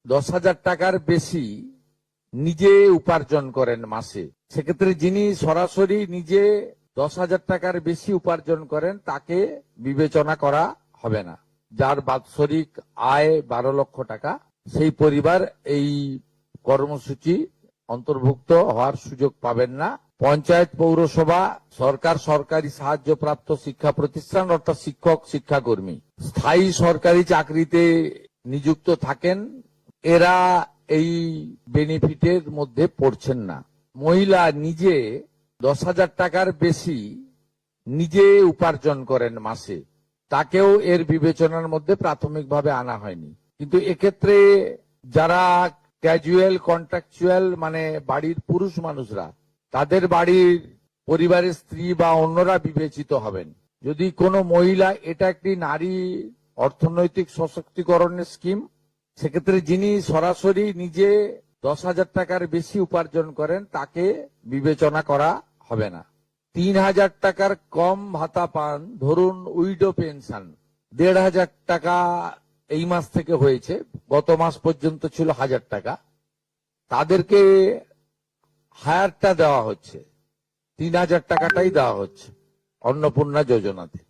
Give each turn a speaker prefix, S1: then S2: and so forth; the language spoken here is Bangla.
S1: 10,000 টাকার বেশি নিজে উপার্জন করেন মাসে, সেক্ষেত্রে যিনি সরাসরি নিজে 10,000 টাকার বেশি উপার্জন করেন তাকে বিবেচনা করা হবে না। যার বাৎসরিক আয় 12 লক্ষ টাকা, সেই পরিবার এই কর্মসূচি অন্তর্ভুক্ত হওয়ার সুযোগ পাবেন না। পঞ্চায়েত, পৌরসভা, সরকার, সরকারি সাহায্যপ্রাপ্ত শিক্ষা প্রতিষ্ঠান অর্থাৎ শিক্ষক, শিক্ষাকর্মী, স্থায়ী সরকারি চাকরিতে নিযুক্ত থাকেন, এরা এই বেনিফিটের মধ্যে পড়ছেন না। মহিলা নিজে 10,000 টাকার বেশি নিজে উপার্জন করেন মাসে, তাকেও এর বিবেচনার মধ্যে প্রাথমিকভাবে আনা হয়নি। কিন্তু এক্ষেত্রে যারা ক্যাজুয়াল, কন্ট্রাকচুয়াল মানে বাড়ির পুরুষ মানুষরা, তাদের বাড়ির পরিবারের স্ত্রী বা অন্যরা বিবেচিত হবেন। যদি কোনো মহিলা, এটা একটি নারী অর্থনৈতিক সশক্তিকরণের স্কিম, সেক্ষেত্রে যিনি সরাসরি নিজে 10,000 টাকার বেশি উপার্জন করেন তাকে বিবেচনা করা হবে না। 3,000 টাকার কম ভাতা পান, ধরুন উইডো পেনশন 1,500 টাকা এই মাস থেকে হয়েছে, গত মাস পর্যন্ত ছিল 1,000 টাকা, তাদেরকে হায়ারটা দেওয়া হচ্ছে, 3,000 টাকাটাই দেওয়া হচ্ছে অন্নপূর্ণা যোজনাতে।